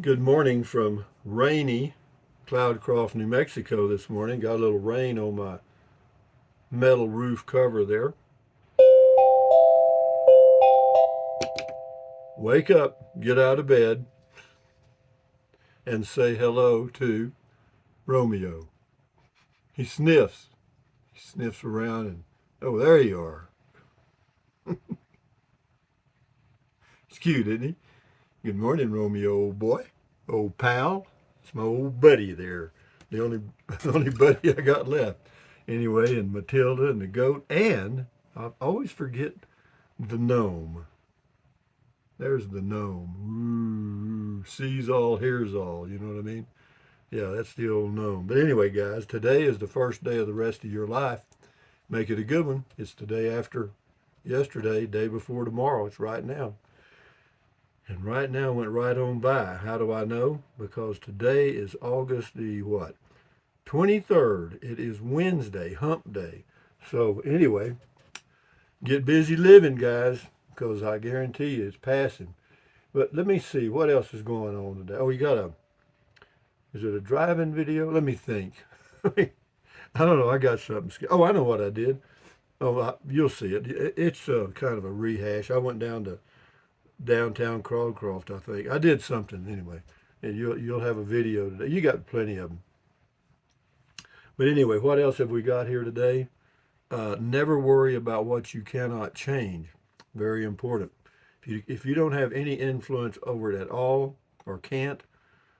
Good morning from rainy Cloudcroft, New Mexico this morning. Got a little rain on my metal roof cover there. Wake up, get out of bed, and say hello to Romeo. He sniffs. He sniffs around and, oh, there you are. He's cute, isn't he? Good morning, Romeo, old boy. Old pal. It's my old buddy there. The only, the only buddy I got left. Anyway, and Matilda and the goat, and I always forget the gnome. There's the gnome. Ooh, sees all, hears all. You know what I mean? Yeah, that's the old gnome. But anyway, guys, today is the first day of the rest of your life. Make it a good one. It's the day after yesterday, day before tomorrow. It's right now. And right now went right on by. How do I know? Because today is August the what? 23rd. It is Wednesday, hump day. So anyway, get busy living, guys, because I guarantee you it's passing. But let me see what else is going on today. Oh, you got a, is it a driving video? Let me think. I don't know. I got something. Oh, I know what I did. Oh, you'll see it. It's kind of a rehash. I went down to downtown Crawcroft, I think. I did something anyway. And you'll have a video today. You got plenty of them. But anyway, what else have we got here today? Never worry about what you cannot change. Very important. If you don't have any influence over it at all or can't,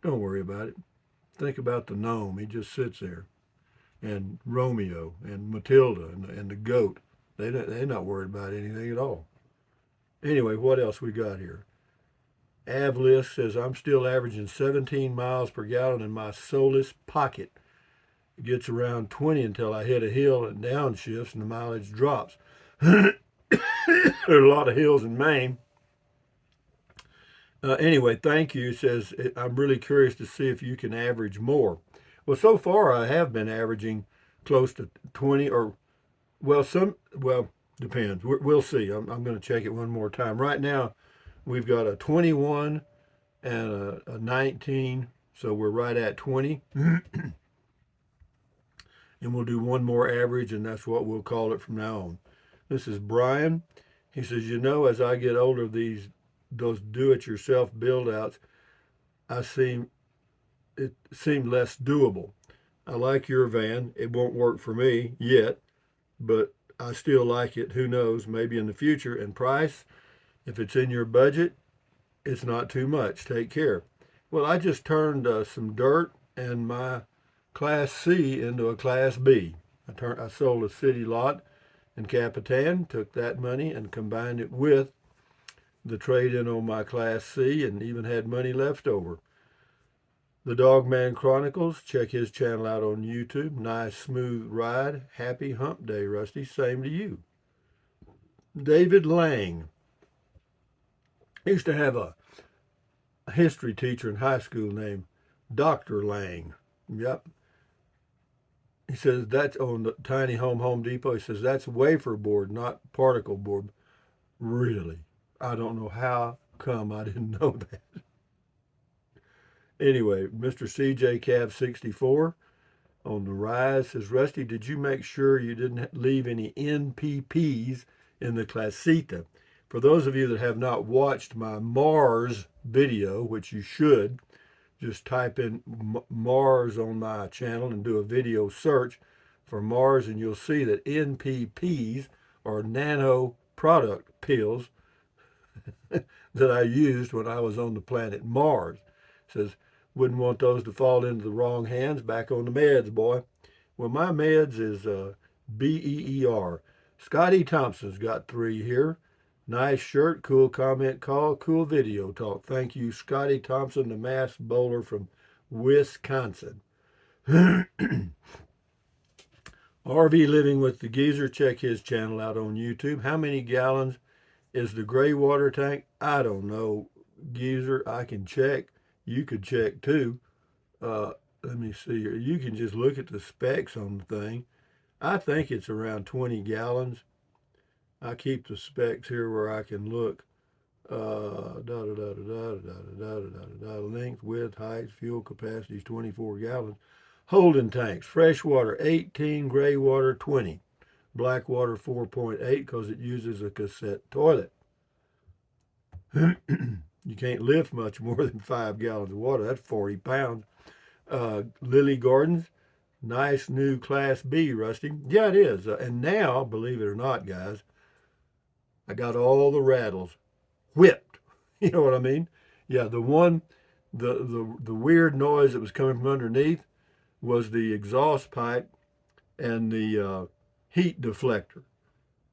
don't worry about it. Think about the gnome. He just sits there. And Romeo and Matilda and the goat. They're not worried about anything at all. Anyway, what else we got here? Avlist says, I'm still averaging 17 miles per gallon in my Solus pocket. It gets around 20 until I hit a hill and downshifts and the mileage drops. There are a lot of hills in Maine. Anyway, thank you. It says, I'm really curious to see if you can average more. Well, so far I have been averaging close to 20 or, well, depends. We'll see. I'm going to check it one more time. Right now, we've got a 21 and a 19. So we're right at 20. And we'll do one more average, and that's what we'll call it from now on. This is Brian. He says, as I get older, those do-it-yourself build-outs, I seem it seemed less doable. I like your van. It won't work for me yet, but I still like it. Who knows? Maybe in the future. And price, if it's in your budget, it's not too much. Take care. Well, I just turned some dirt and my Class C into a Class B. I sold a city lot in Capitan, took that money and combined it with the trade in on my Class C and even had money left over. The Dogman Chronicles, check his channel out on YouTube. Nice smooth ride. Happy hump day, Rusty. Same to you. David Lang. I used to have a history teacher in high school named Dr. Lang. Yep. He says that's on the Tiny Home Depot. He says that's wafer board, not particle board. Really? I don't know how come I didn't know that. Anyway, Mr. CJ Cav 64 on the rise says, Rusty, did you make sure you didn't leave any NPPs in the Classita? For those of you that have not watched my Mars video, which you should, just type in Mars on my channel and do a video search for Mars, and you'll see that NPPs are nano product pills that I used when I was on the planet Mars. It says, wouldn't want those to fall into the wrong hands. Back on the meds, boy. Well, my meds is BEER. Scotty Thompson's got 3 here. Nice shirt, cool comment call, cool video talk. Thank you, Scotty Thompson, the mass bowler from Wisconsin. RV Living with the Geezer, check his channel out on YouTube. How many gallons is the gray water tank? I don't know, Geezer. I can check. You could check too. Let me see here. You can just look at the specs on the thing. I think it's around 20 gallons. I keep the specs here where I can look. Length, width, height, fuel capacity is 24 gallons. Holding tanks, fresh water 18, gray water 20, black water 4.8 because it uses a cassette toilet. You can't lift much more than 5 gallons of water. That's 40 pounds. Lily Gardens, nice new Class B, Rusty. Yeah, it is. And now, believe it or not, guys, I got all the rattles whipped. You know what I mean? Yeah, the weird noise that was coming from underneath was the exhaust pipe and the heat deflector.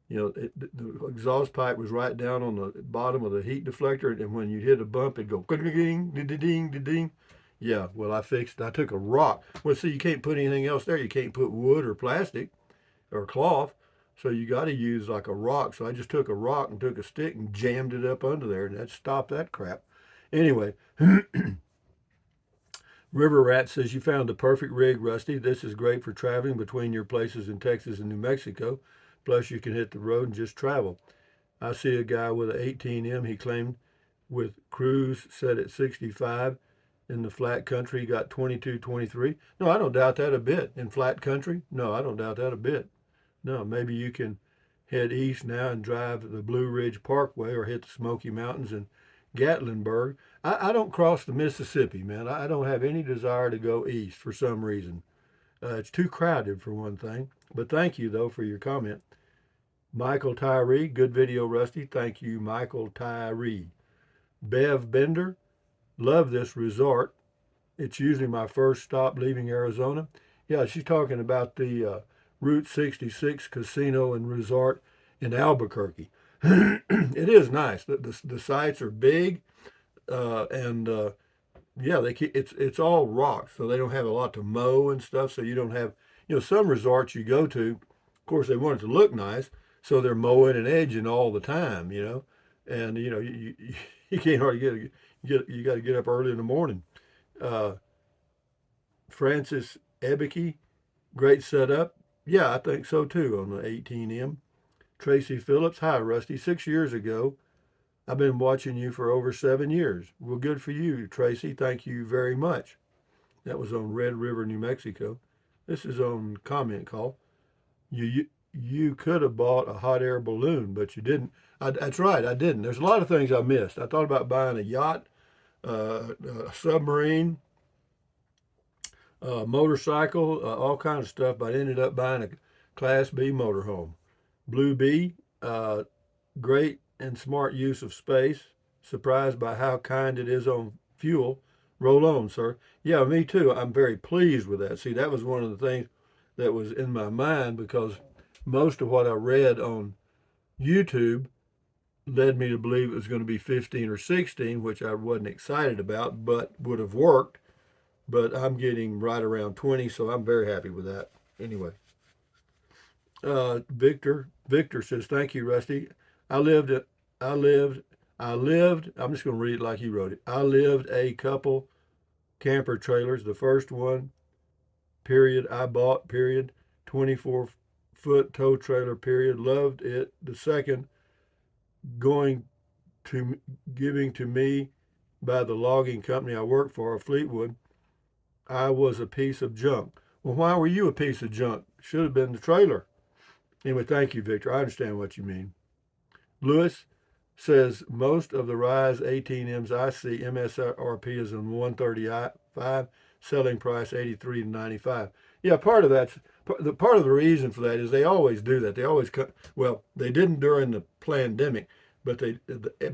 You know, the exhaust pipe was right down on the bottom of the heat deflector, and when you hit a bump, it'd go ding, ding, ding, ding, ding. Yeah, well, I fixed. I took a rock. Well, see, you can't put anything else there. You can't put wood or plastic or cloth, so you got to use like a rock. So I just took a rock and took a stick and jammed it up under there, and that stopped that crap. Anyway, River Rat says you found the perfect rig, Rusty. This is great for traveling between your places in Texas and New Mexico. Plus, you can hit the road and just travel. I see a guy with an 18M, he claimed, with cruise set at 65. In the flat country, he got 22, 23. No, I don't doubt that a bit. In flat country? No, I don't doubt that a bit. No, maybe you can head east now and drive the Blue Ridge Parkway or hit the Smoky Mountains and Gatlinburg. I don't cross the Mississippi, man. I don't have any desire to go east for some reason. It's too crowded for one thing. But thank you, though, for your comment. Michael Tyree, good video, Rusty. Thank you, Michael Tyree. Bev Bender, love this resort. It's usually my first stop leaving Arizona. Yeah, she's talking about the Route 66 Casino and Resort in Albuquerque. It is nice. The sites are big, and yeah, it's all rock, so they don't have a lot to mow and stuff. So you don't have, some resorts you go to, of course they want it to look nice, so they're mowing and edging all the time, and you can't hardly get you got to get up early in the morning. Uh, Francis Ebeke, great setup. Yeah, I think so too on the 18M. Tracy Phillips, hi Rusty. 6 years ago, I've been watching you for over 7 years. Well, good for you, Tracy. Thank you very much. That was on Red River, New Mexico. This is on comment call. You could have bought a hot air balloon, but you didn't. That's right, I didn't. There's a lot of things I missed. I thought about buying a yacht, a submarine, motorcycle, all kinds of stuff, but I ended up buying a Class B motorhome. Blue Bee, great and smart use of space. Surprised by how kind it is on fuel. Roll on, sir. Yeah, me too. I'm very pleased with that. See, that was one of the things that was in my mind because most of what I read on YouTube led me to believe it was going to be 15 or 16, which I wasn't excited about, but would have worked. But I'm getting right around 20, so I'm very happy with that. Anyway, Victor says, "Thank you, Rusty. I lived, I lived, I lived. I'm just going to read it like he wrote it. I lived a couple camper trailers. The first one, period, I bought, period, 24-foot tow trailer, period. Loved it. The second, going to giving to me by the logging company I worked for, Fleetwood. I was a piece of junk. Well, why were you a piece of junk? Should have been the trailer. Anyway, thank you, Victor. I understand what you mean. Lewis says most of the Rise 18Ms I see MSRP is in 135, selling price 83 to 95. Yeah, part of the reason for that is they always do that. They always cut. Well, they didn't during the pandemic, but they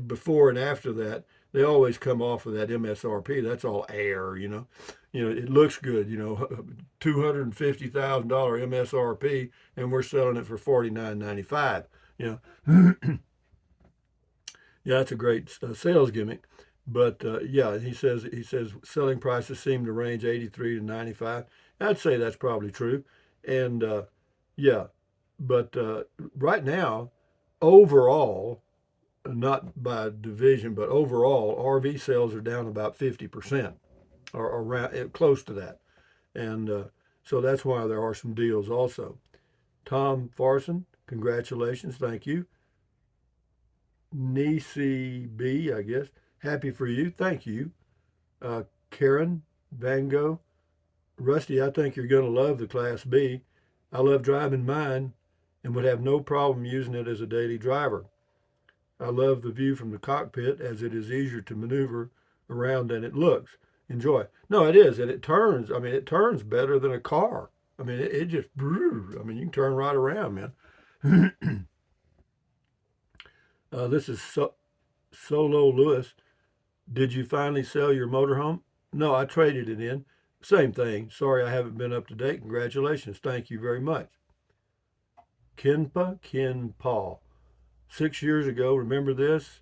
before and after that they always come off of that MSRP. That's all air, it looks good, $250,000 MSRP, and we're selling it for $49.95. Yeah, that's a great sales gimmick. But yeah, he says selling prices seem to range 83 to 95. I'd say that's probably true. And yeah, but right now, overall, not by division, but overall, RV sales are down about 50% or around close to that. And so that's why there are some deals also. Tom Farson, congratulations, thank you. Nisi B, I guess. Happy for you. Thank you. Karen Vango. Rusty, I think you're going to love the Class B. I love driving mine and would have no problem using it as a daily driver. I love the view from the cockpit as it is easier to maneuver around than it looks. Enjoy. No, it is, and it turns. I mean, it turns better than a car. I mean, it just. I mean, you can turn right around, man. This is Solo Lewis. Did you finally sell your motorhome? No, I traded it in. Same thing. Sorry I haven't been up to date. Congratulations. Thank you very much. Kinpa Kin Paul. 6 years ago, remember this?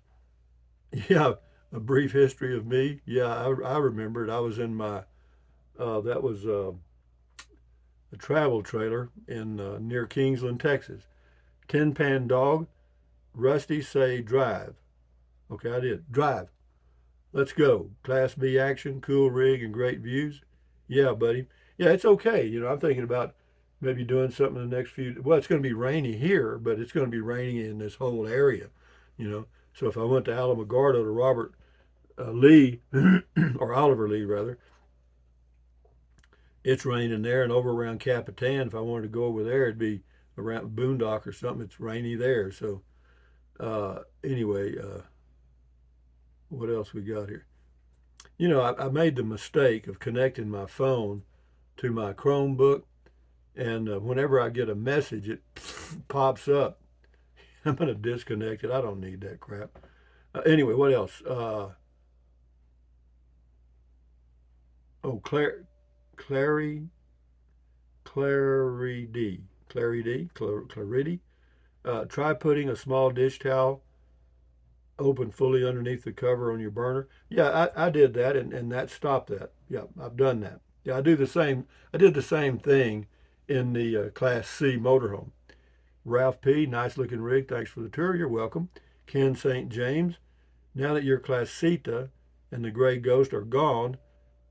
Yeah, a brief history of me. Yeah, I remember it. I was in my, that was a travel trailer in near Kingsland, Texas. Tin Pan Dog, Rusty say drive. Okay, I did. Drive. Let's go. Class B action, cool rig, and great views. Yeah, buddy. Yeah, it's okay. I'm thinking about maybe doing something in the next few. Well, it's going to be rainy here, but it's going to be raining in this whole area. You know, so if I went to Alamogordo to Robert Lee, or Oliver Lee rather, it's raining there, and over around Capitan, if I wanted to go over there, it'd be around Boondock or something. It's rainy there. So anyway, what else we got here? I made the mistake of connecting my phone to my Chromebook, and whenever I get a message, it pops up. I'm going to disconnect it. I don't need that crap. Anyway, what else? Oh, Clary, Clarity. Try putting a small dish towel open fully underneath the cover on your burner. Yeah, I did that, and that stopped that. Yeah, I've done that. Yeah, I do the same. I did the same thing in the Class C motorhome. Ralph P, nice looking rig. Thanks for the tour. You're welcome. Ken St. James, now that your Classita and the gray ghost are gone,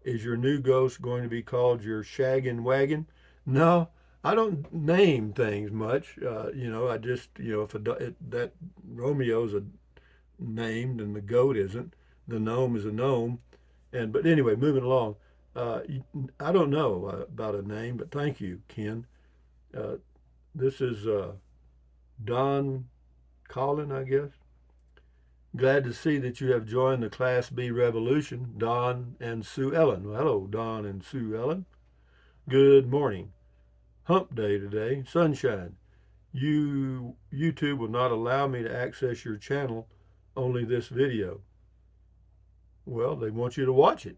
is your new ghost going to be called your shaggin' wagon? No, I don't name things much. I just, if that Romeo's a named and the goat isn't, the gnome is a gnome. But anyway, moving along. Uh, I don't know about a name, but thank you, Ken. Uh, this is Don Collin, I guess. Glad to see that you have joined the Class B revolution, Don and Sue Ellen. Well, hello, Don and Sue Ellen. Good morning. Hump day today, sunshine. YouTube will not allow me to access your channel, only this video. Well, they want you to watch it.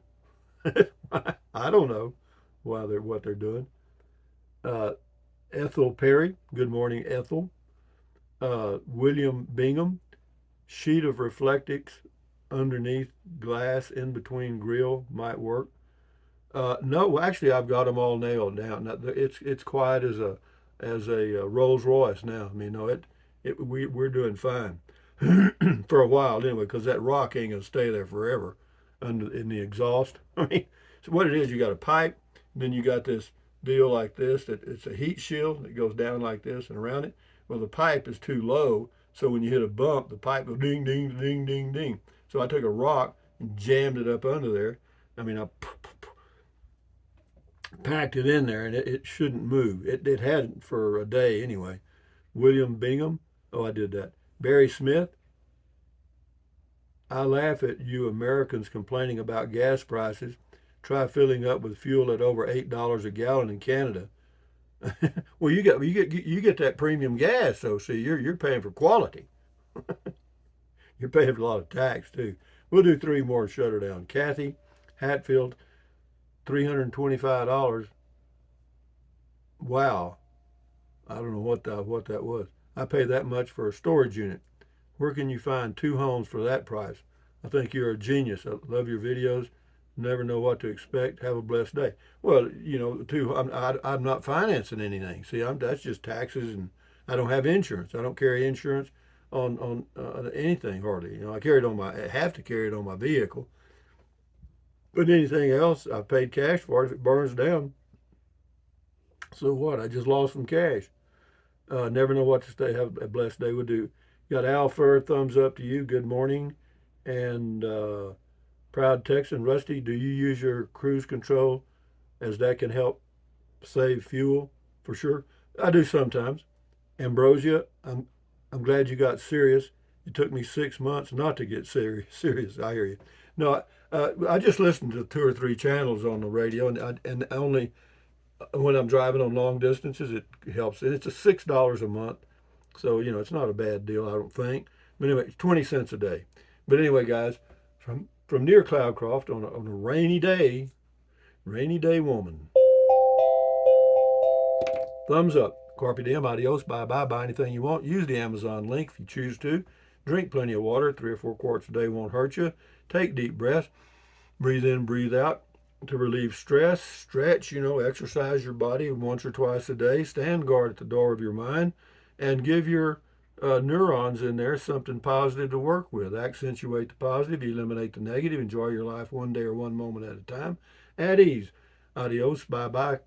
I don't know what they're doing. Uh, Ethel Perry. Good morning, Ethel. William Bingham. Sheet of reflectix underneath glass in between grill might work. No, actually, I've got them all nailed down. Now, it's quiet as a Rolls Royce now. I mean, no, we're doing fine for a while anyway, because that rock ain't gonna stay there forever under in the exhaust. I mean, so what it is, you got a pipe, then you got this deal like this that it's a heat shield that goes down like this and around it. Well, the pipe is too low, so when you hit a bump, the pipe goes ding, ding, ding, ding, ding. So I took a rock and jammed it up under there. I mean, I packed it in there, and it shouldn't move. It hadn't for a day anyway. William Bingham. Oh, I did that. Barry Smith. I laugh at you Americans complaining about gas prices. Try filling up with fuel at over $8 a gallon in Canada. Well, you get that premium gas, so see you're paying for quality. You're paying for a lot of tax too. We'll do three more and shut her down. Kathy Hatfield, $325. Wow, I don't know what that was. I pay that much for a storage unit. Where can you find two homes for that price? I think you're a genius. I love your videos. Never know what to expect. Have a blessed day. Well, I'm not financing anything. See, that's just taxes, and I don't have insurance. I don't carry insurance on anything hardly. I have to carry it on my vehicle. But anything else, I paid cash for it. If it burns down, so what? I just lost some cash. Never know what to say. Have a blessed day. We'll do. Got Al Fur, thumbs up to you. Good morning. And Proud Texan Rusty, do you use your cruise control as that can help save fuel? For sure. I do sometimes. Ambrosia, I'm glad you got serious. It took me 6 months not to get serious. I hear you. No, I just listen to 2 or 3 channels on the radio, and only when I'm driving on long distances, it helps. And it's a $6 a month, so it's not a bad deal, I don't think. But anyway, it's 20 cents a day. But anyway, guys, from near Cloudcroft on a rainy day, woman. Thumbs up. Carpe diem, adios, bye bye. Buy anything you want. Use the Amazon link if you choose to. Drink plenty of water. 3 or 4 quarts a day won't hurt you. Take deep breaths. Breathe in, breathe out to relieve stress. Stretch, exercise your body once or twice a day. Stand guard at the door of your mind and give your neurons in there something positive to work with. Accentuate the positive, eliminate the negative. Enjoy your life one day or one moment at a time. At ease. Adios, bye bye.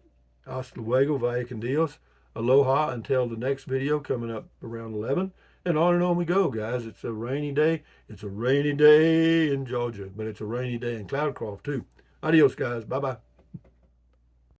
Hasta luego, vaya con Dios. Aloha until the next video coming up around 11. And on we go, guys. It's a rainy day. It's a rainy day in Georgia, but it's a rainy day in Cloudcroft, too. Adios, guys. Bye bye.